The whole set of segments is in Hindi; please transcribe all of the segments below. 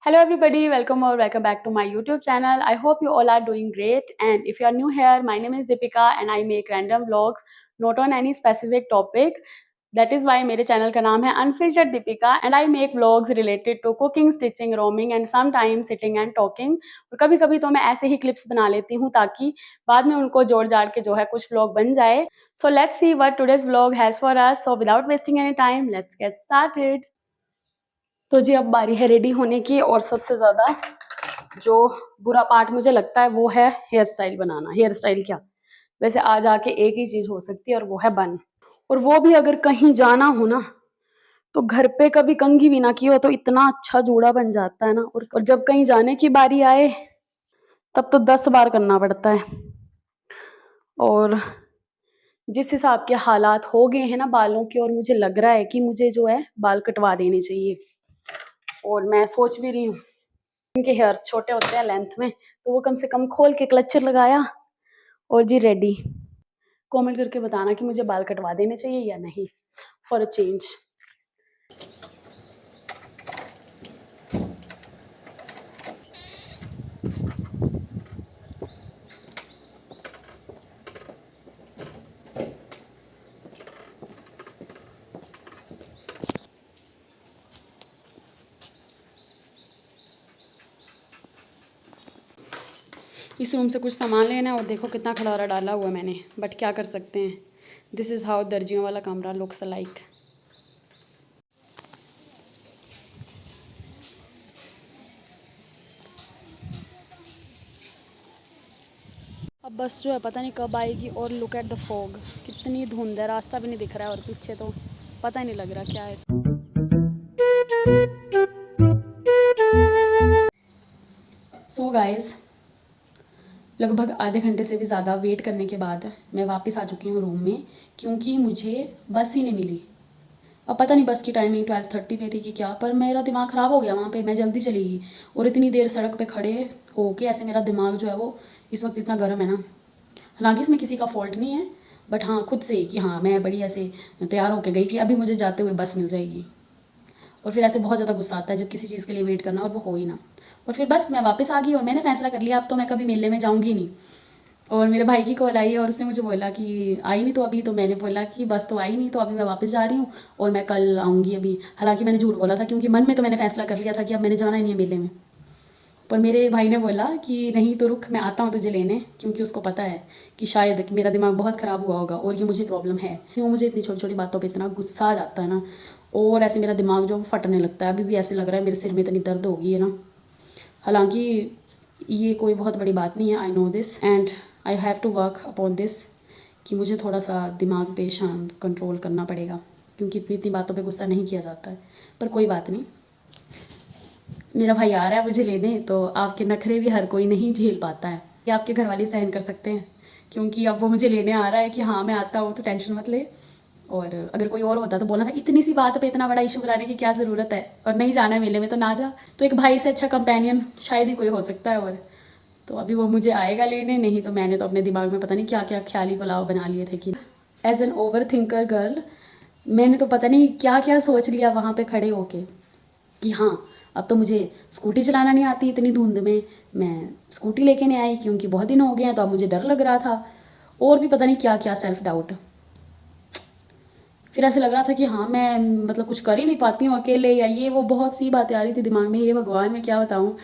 Hello everybody, welcome or welcome back to my YouTube channel. I hope you all are doing great, and if you are new here, my name is Deepika and I make random vlogs not on any specific topic. That is why मेरे चैनल का नाम है Unfiltered Deepika and I make vlogs related to cooking, stitching, roaming and sometimes sitting and talking. और कभी कभी तो मैं ऐसे ही clips बना लेती हूँ ताकि बाद में उनको जोड़ जाड़ के जो है कुछ vlog बन जाए. So let's see what today's vlog has for us. So without wasting any time, let's get started. तो जी अब बारी है रेडी होने की और सबसे ज़्यादा जो बुरा पार्ट मुझे लगता है वो है हेयर स्टाइल बनाना. हेयर स्टाइल क्या, वैसे आज आके एक ही चीज़ हो सकती है और वो है बन. और वो भी अगर कहीं जाना हो ना तो घर पे कभी कंघी भी ना की हो तो इतना अच्छा जूड़ा बन जाता है ना. और जब कहीं जाने की बारी आए तब तो 10 बार करना पड़ता है. और जिस हिसाब के हालात हो गए हैं ना बालों के, और मुझे लग रहा है कि मुझे जो है बाल कटवा देने चाहिए. और मैं सोच भी रही हूँ, इनके हेयर्स छोटे होते हैं लेंथ में, तो वो कम से कम खोल के क्लचर लगाया और जी रेडी. कमेंट करके बताना कि मुझे बाल कटवा देने चाहिए या नहीं, फॉर अ चेंज. इस रूम से कुछ सामान लेना है और देखो कितना खलारा डाला हुआ है मैंने, बट क्या कर सकते हैं. दिस इज़ हाउ दर्जियों वाला कमरा लुक्स लाइक. अब बस जो है पता नहीं कब आएगी. और लुक एट द फॉग, कितनी धुंध है, रास्ता भी नहीं दिख रहा है और पीछे तो पता ही नहीं लग रहा क्या है. सो गाइस, लगभग आधे घंटे से भी ज़्यादा वेट करने के बाद मैं वापस आ चुकी हूँ रूम में, क्योंकि मुझे बस ही नहीं मिली. अब पता नहीं बस की टाइमिंग 12:30 पे थी कि क्या, पर मेरा दिमाग ख़राब हो गया वहाँ पे. मैं जल्दी चली गई और इतनी देर सड़क पे खड़े हो के ऐसे मेरा दिमाग जो है वो इस वक्त इतना गर्म है ना. हालांकि इसमें किसी का फॉल्ट नहीं है, बट हाँ खुद से कि हाँ मैं बड़ी ऐसे तैयार होकर गई कि अभी मुझे जाते हुए बस मिल जाएगी. और फिर ऐसे बहुत ज़्यादा गुस्सा आता है जब किसी चीज़ के लिए वेट करना और वो हो ही ना. और फिर बस मैं वापस आ गई और मैंने फैसला कर लिया अब तो मैं कभी मेले में जाऊँगी नहीं. और मेरे भाई की कॉल आई और उसने मुझे बोला कि आई नहीं तो अभी, तो मैंने बोला कि बस तो आई नहीं तो अभी मैं वापस जा रही हूँ और मैं कल आऊँगी अभी. हालांकि मैंने झूठ बोला था क्योंकि मन में तो मैंने फैसला कर लिया था कि अब मैंने जाना ही नहीं है मेले में. पर मेरे भाई ने बोला कि नहीं तो रुक, मैं आता हूँ तुझे लेने, क्योंकि उसको पता है कि शायद कि मेरा दिमाग बहुत ख़राब हुआ होगा और ये मुझे प्रॉब्लम है. वो मुझे इतनी छोटी छोटी बातों पे इतना गुस्सा आ जाता है ना, और ऐसे मेरा दिमाग जो फटने लगता है. अभी भी ऐसे लग रहा है मेरे सिर में इतनी दर्द होगी है ना. हालांकि ये कोई बहुत बड़ी बात नहीं है, I know this and I have to work upon this, कि मुझे थोड़ा सा दिमाग पे शांत कंट्रोल करना पड़ेगा, क्योंकि इतनी इतनी बातों पे गुस्सा नहीं किया जाता है. पर कोई बात नहीं, मेरा भाई आ रहा है मुझे लेने, तो आपके नखरे भी हर कोई नहीं झेल पाता है. ये आपके घर वाले सहन कर सकते हैं, क्योंकि अब वो मुझे लेने आ रहा है कि हाँ मैं आता हूँ तो टेंशन मत ले. और अगर कोई और होता तो बोलना था इतनी सी बात पे इतना बड़ा इशू कराने की क्या ज़रूरत है, और नहीं जाना है मेले में तो ना जा. तो एक भाई से अच्छा कंपेनियन शायद ही कोई हो सकता है. और तो अभी वो मुझे आएगा लेने, नहीं तो मैंने तो अपने दिमाग में पता नहीं क्या क्या ख्याली पुलाव बना लिए थे. कि as an over thinker girl मैंने तो पता नहीं क्या क्या सोच लिया वहाँ पे खड़े होके कि हाँ अब तो मुझे स्कूटी चलाना नहीं आती इतनी धुंध में, मैं स्कूटी लेके नहीं आई क्योंकि बहुत दिन हो गए हैं तो अब मुझे डर लग रहा था. और भी पता नहीं क्या क्या सेल्फ डाउट. फिर ऐसे लग रहा था कि हाँ मैं मतलब कुछ कर ही नहीं पाती हूँ अकेले, या ये वो बहुत सी बातें आ रही थी दिमाग में. ये भगवान मैं क्या बताऊँ.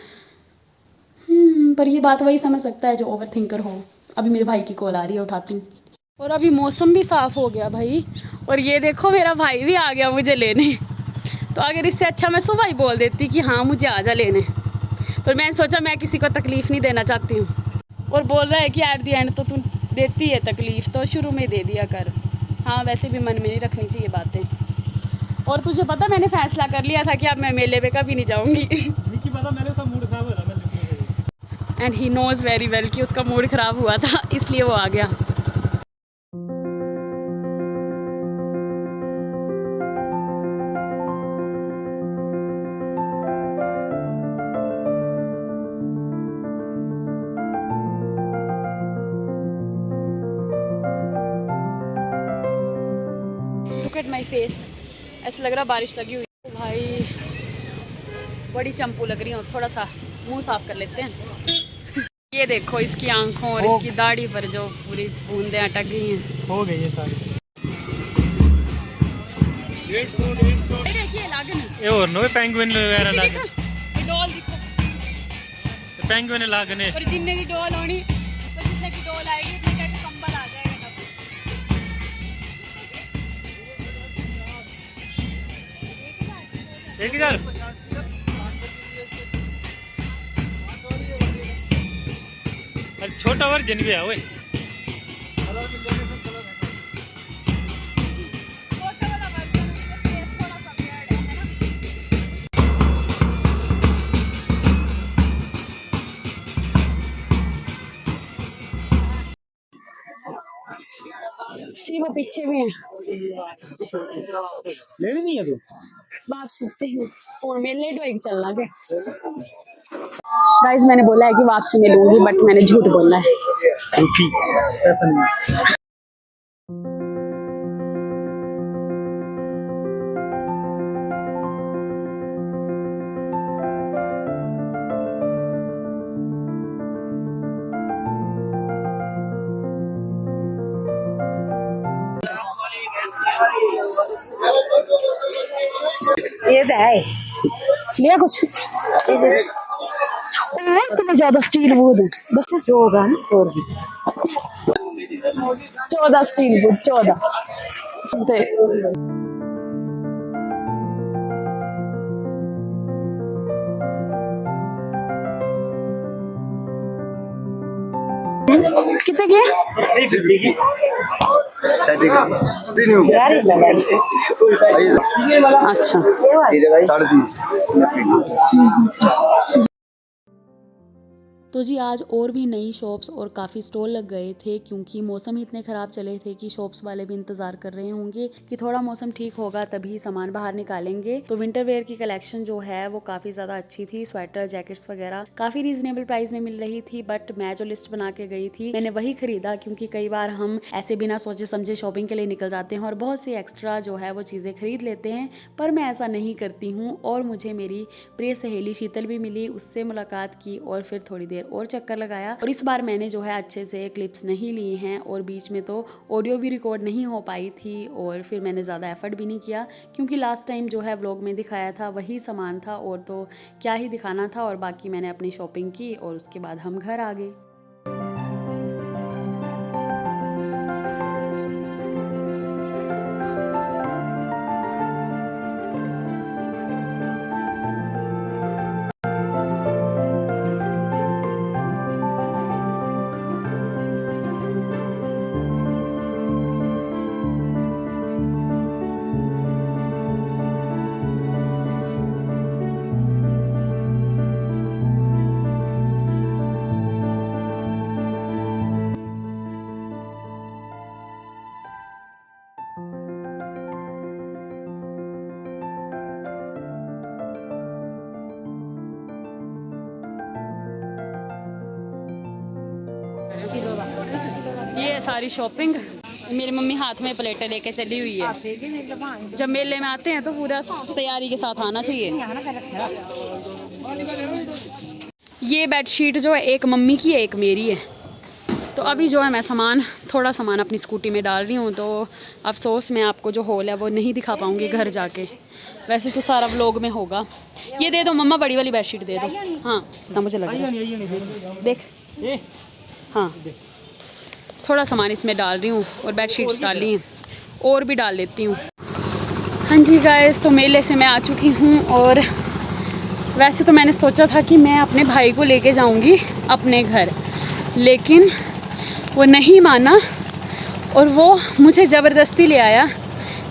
पर ये बात वही समझ सकता है जो ओवर थिंकर हो. अभी मेरे भाई की कॉल आ रही है, उठाती हूँ. और अभी मौसम भी साफ़ हो गया भाई, और ये देखो मेरा भाई भी आ गया मुझे लेने. तो अगर इससे अच्छा मैं सुबह ही बोल देती कि हाँ मुझे आ जा लेने, पर मैंने सोचा मैं किसी को तकलीफ़ नहीं देना चाहती हूँ. और बोल रहा है कि एट दी एंड तो तू देती है तकलीफ़ तो शुरू में दे दिया कर. हाँ वैसे भी मन में नहीं रखनी चाहिए बातें. और तुझे पता मैंने फैसला कर लिया था कि अब मैं मेले में कभी नहीं जाऊँगी. And he knows very well कि उसका मूड ख़राब हुआ था इसलिए वो आ गया. लुक एट माई फेस, ऐसा लग रहा बारिश लगी हुई. भाई बड़ी चंपू लग रही हूँ, थोड़ा सा मुंह साफ कर लेते हैं। ये देखो इसकी आंखों और इसकी दाढ़ी पर जो पूरी बूंदें अटक गई हैं। हो गई ये सारी। ये और नो पेंगुइन वगैरह लागे डॉल दिखो, पेंगुइन लागने और जिन्ने दी डॉल होनी तो जिसने की डॉल आएगी इतने का कंबल आ जाएगा। एक हजार छोटा वर्जन भी है। वो पीछे भी है, लेनी नहीं है तू बात सोचते हैं और मैं लेट हो चलना के। गाइस मैंने बोला है कि वापसी में लूंगी, बट मैंने झूठ बोला है। ऐसा नहीं। ये तो है लिया कुछ इतने ज्यादा स्टील वुड बस 14 स्टील वुड 14। कितने की? अच्छा 3.5। तो जी आज और भी नई शॉप्स और काफ़ी स्टॉल लग गए थे, क्योंकि मौसम ही इतने ख़राब चले थे कि शॉप्स वाले भी इंतज़ार कर रहे होंगे कि थोड़ा मौसम ठीक होगा तभी सामान बाहर निकालेंगे। तो विंटर वेयर की कलेक्शन जो है वो काफ़ी ज़्यादा अच्छी थी। स्वेटर जैकेट्स वगैरह काफ़ी रीजनेबल प्राइस में मिल रही थी, बट मैं जो लिस्ट बना के गई थी मैंने वही खरीदा, क्योंकि कई बार हम ऐसे बिना सोचे समझे शॉपिंग के लिए निकल जाते हैं और बहुत से एक्स्ट्रा जो है वो चीज़ें खरीद लेते हैं, पर मैं ऐसा नहीं करती हूँ। और मुझे मेरी प्रिय सहेली शीतल भी मिली, उससे मुलाकात की और फिर थोड़ी देर और चक्कर लगाया। और इस बार मैंने जो है अच्छे से क्लिप्स नहीं लिए हैं और बीच में तो ऑडियो भी रिकॉर्ड नहीं हो पाई थी, और फिर मैंने ज़्यादा एफर्ट भी नहीं किया, क्योंकि लास्ट टाइम जो है व्लॉग में दिखाया था वही सामान था और तो क्या ही दिखाना था। और बाकी मैंने अपनी शॉपिंग की और उसके बाद हम घर आ गए। ये सारी शॉपिंग मेरी मम्मी हाथ में प्लेटें लेके चली हुई है। जब मेले में आते हैं तो पूरा तैयारी के साथ आना चाहिए। ये बेडशीट जो है एक मम्मी की है एक मेरी है। तो अभी जो है मैं थोड़ा सामान अपनी स्कूटी में डाल रही हूँ, तो अफसोस मैं आपको जो हॉल है वो नहीं दिखा पाऊँगी घर जाके। वैसे तो सारा व्लॉग में होगा। ये दे दो मम्मा, बड़ी वाली बेडशीट दे दो। हाँ इतना मुझे लग रहा है, देख हाँ थोड़ा सामान इसमें डाल रही हूँ और बेडशीट्स डाली हैं और भी डाल लेती हूँ। हाँ जी गाइस, तो मेले से मैं आ चुकी हूँ और वैसे तो मैंने सोचा था कि मैं अपने भाई को लेके जाऊँगी अपने घर, लेकिन वो नहीं माना और वो मुझे ज़बरदस्ती ले आया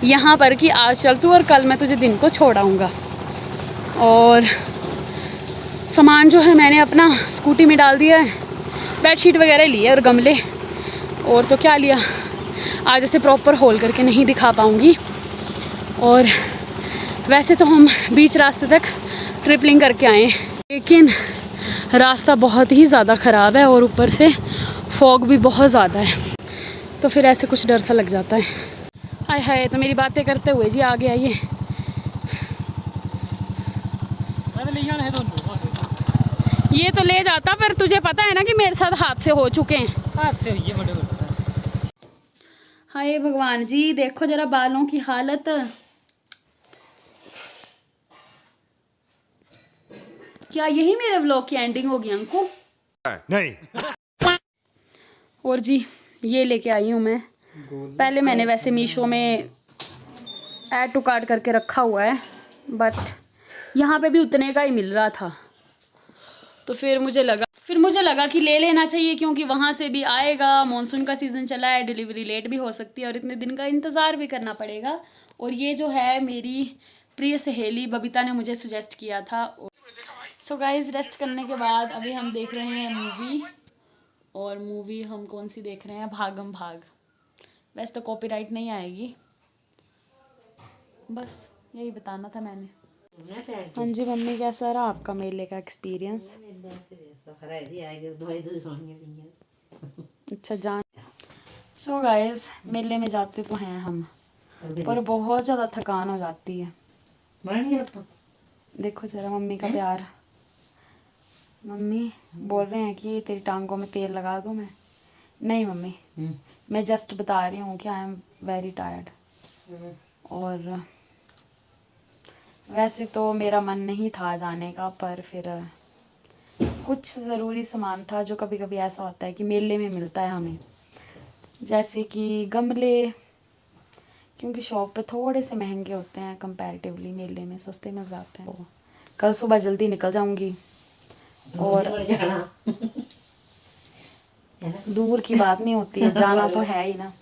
यहाँ पर कि आज चल तू और कल मैं तुझे दिन को छोड़ आऊँगा। और सामान जो है मैंने अपना स्कूटी में डाल दिया है, बेडशीट वगैरह लिए और गमले, और तो क्या लिया। आज इसे प्रॉपर होल करके नहीं दिखा पाऊँगी। और वैसे तो हम बीच रास्ते तक ट्रिपलिंग करके आए, लेकिन रास्ता बहुत ही ज़्यादा ख़राब है और ऊपर से फॉग भी बहुत ज़्यादा है, तो फिर ऐसे कुछ डर सा लग जाता है। हाय हाय, तो मेरी बातें करते हुए जी आ गया ये। नहीं जाना है दोनों ये तो ले जाता, पर तुझे पता है ना कि मेरे साथ हादसे हो चुके हैं। हाथ से ये बड़े बड़े हाय भगवान जी, देखो जरा बालों की हालत। क्या यही मेरे व्लॉग की एंडिंग होगी अंकु? नहीं। और जी ये लेके आई हूँ मैं। पहले मैंने वैसे मीशो में ऐड टू कार्ट करके रखा हुआ है, बट यहाँ पे भी उतने का ही मिल रहा था, तो फिर मुझे लगा कि ले लेना चाहिए, क्योंकि वहाँ से भी आएगा, मॉनसून का सीज़न चला है, डिलीवरी लेट भी हो सकती है और इतने दिन का इंतज़ार भी करना पड़ेगा। और ये जो है मेरी प्रिय सहेली बबीता ने मुझे सुजेस्ट किया था। सो गाइस, रेस्ट करने के बाद अभी हम देख रहे हैं मूवी। और मूवी हम कौन सी देख रहे हैं? भागम भाग। वैसे तो कॉपीराइट नहीं आएगी, बस यही बताना था मैंने। हाँ जी मम्मी, कैसा रहा आपका मेले का एक्सपीरियंस? अच्छा जान। सो गाइस, मेले में जाते तो हैं हम, पर बहुत ज़्यादा थकान हो जाती है। देखो जरा मम्मी का प्यार। मम्मी बोल रहे हैं कि तेरी टांगों में तेल लगा दूँ मैं? नहीं मम्मी, मैं जस्ट बता रही हूँ कि आई एम वेरी टायर्ड। और वैसे तो मेरा मन नहीं था जाने का, पर फिर कुछ ज़रूरी सामान था जो कभी कभी ऐसा होता है कि मेले में मिलता है हमें, जैसे कि गमले, क्योंकि शॉप पे थोड़े से महंगे होते हैं कंपैरेटिवली, मेले में सस्ते मिल जाते हैं। कल सुबह जल्दी निकल जाऊंगी। और दूर की बात नहीं होती है, जाना तो है ही ना।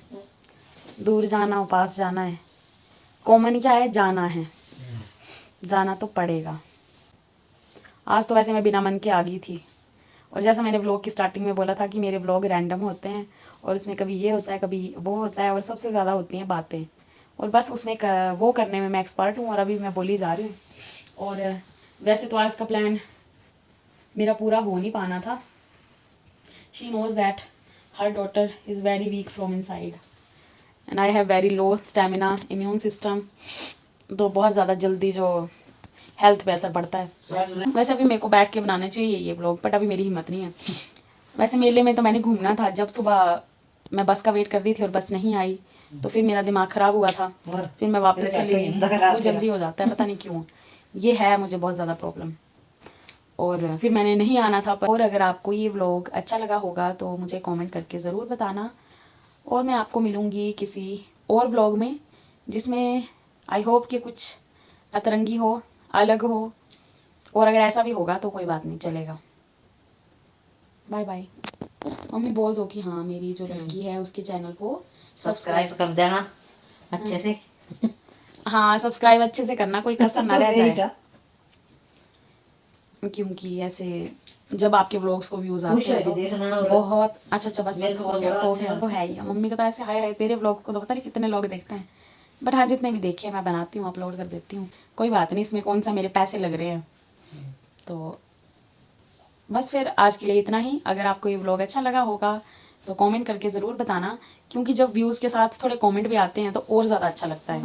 दूर जाना हो पास जाना है, कॉमन क्या है? जाना है, जाना तो पड़ेगा। आज तो वैसे मैं बिना मन के आ गई थी, और जैसा मैंने व्लॉग की स्टार्टिंग में बोला था कि मेरे व्लॉग रैंडम होते हैं और उसमें कभी ये होता है कभी वो होता है, और सबसे ज़्यादा होती हैं बातें, और बस उसमें वो करने में मैं एक्सपर्ट हूँ, और अभी मैं बोली जा रही हूँ। और वैसे तो आज का प्लान मेरा पूरा हो नहीं पाना था। She knows that her daughter is very weak from inside and I have very low stamina, immune system, तो बहुत ज़्यादा जल्दी जो हेल्थ पे असर पड़ता है। वैसे अभी मेरे को बैठ के बनाना चाहिए ये व्लॉग, बट अभी मेरी हिम्मत नहीं है। वैसे मेले में तो मैंने घूमना था, जब सुबह मैं बस का वेट कर रही थी और बस नहीं आई, तो फिर मेरा दिमाग ख़राब हुआ था, फिर मैं वापस चली गई। वो जल्दी हो जाता है, पता नहीं क्यों, ये है मुझे बहुत ज़्यादा प्रॉब्लम, और फिर मैंने नहीं आना था। और अगर आपको ये व्लॉग अच्छा लगा होगा तो मुझे कमेंट करके ज़रूर बताना, और मैं आपको मिलूँगी किसी और व्लॉग में, जिसमें आई होप कि कुछ अतरंगी हो, अलग हो, और अगर ऐसा भी होगा तो कोई बात नहीं, चलेगा। Bye bye. मम्मी बोल दो कि हाँ, मेरी जो लड़की है उसके चैनल को सब्सक्राइब कर देना अच्छे से। हाँ, सब्सक्राइब अच्छे से करना, कोई कसर ना रह जाए, क्योंकि ऐसे जब आपके व्लॉग्स को व्यूज आते हैं तो बहुत अच्छा बस हो गया तो है ही। मम्मी को तो ऐसे हाय हाय, तेरे व्लॉग को तो पता नहीं कितने लोग देखते हैं, बट हाँ जितने भी देखे मैं बनाती हूँ, अपलोड कर देती हूँ, कोई बात नहीं, इसमें कौन सा मेरे पैसे लग रहे हैं। तो बस फिर आज के लिए इतना ही। अगर आपको ये व्लॉग अच्छा लगा होगा तो कमेंट करके ज़रूर बताना, क्योंकि जब व्यूज़ के साथ थोड़े कमेंट भी आते हैं तो और ज़्यादा अच्छा लगता है।